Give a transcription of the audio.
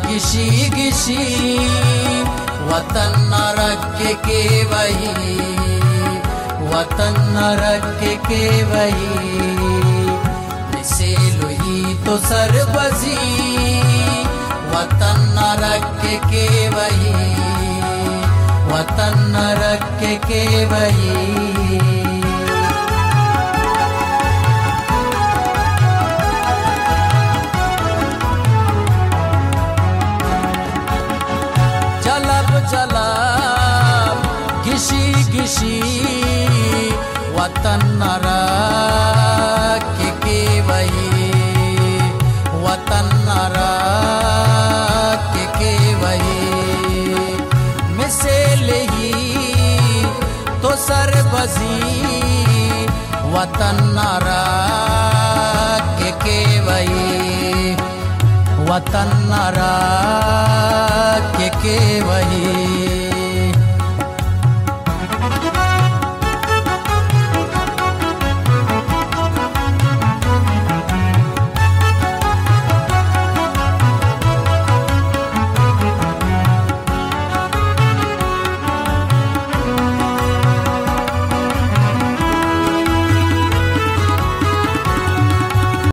गिशी गिशी वतन नरक के वही, वतन नरक के वही। से लोही तो सरबजी वतन नरक के वही, वतन नरक के वही। जलब गिशी गिशी वतन नरक के वही, वतन नरक के वही। मिसेल ही तो सरबजी वतन नरक के वही, वतन नरक के वही।